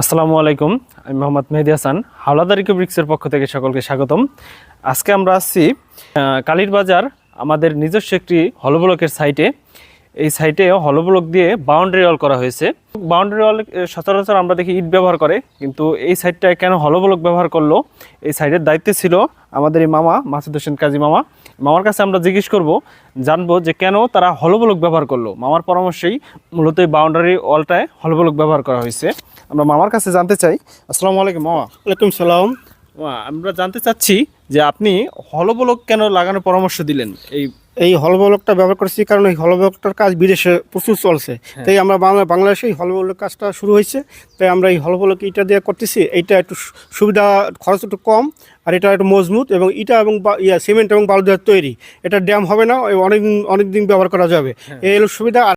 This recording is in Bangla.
আসসালামু আলাইকুম, আমি মোহাম্মদ মেহেদি হাসান। হাওলাদার ইকোব্রিক্সের পক্ষ থেকে সকলকে স্বাগতম। আজকে আমরা আসছি কালীর বাজার আমাদের নিজস্ব একটি হলব্লকের সাইটে। এই সাইটে হলব্লক দিয়ে বাউন্ডারি ওয়াল করা হয়েছে। বাউন্ডারি ওয়াল সচরাচর আমরা দেখি ইট ব্যবহার করে, কিন্তু এই সাইটটায় কেন হলব্লক ব্যবহার করলো, এই সাইটের দায়িত্বে ছিল আমাদের এই মামা মাসুদ হোসেন কাজী মামার কাছে আমরা জিজ্ঞেস করব, জানবো যে কেন তারা হলব্লক ব্যবহার করলো। মামার পরামর্শেই মূলত এই বাউন্ডারি ওয়ালটায় হলব্লক ব্যবহার করা হয়েছে। আমরা মামার কাছে জানতে চাই। আসসালামু আলাইকুম মামা। ওয়ালাইকুম সালাম। আমরা জানতে চাচ্ছি যে আপনি হলব্লক কেন লাগানোর পরামর্শ দিলেন। এই হলব্লকটা ব্যবহার করছি কারণ এই হলব্লকটার কাজ বিদেশে প্রচুর চলছে, তাই আমরা বাংলাদেশে এই হলব্লক কাজটা শুরু হয়েছে, তাই আমরা এই হলব্লক ইটা দিয়ে করতেছি। এইটা একটু সুবিধা, খরচ একটু কম, আর এটা একটু মজবুত, এবং ইটা এবং সিমেন্ট এবং বালু দিয়ে তৈরি। এটা ড্যাম হবে না, অনেক দিন ব্যবহার করা যাবে, এই হলো সুবিধা।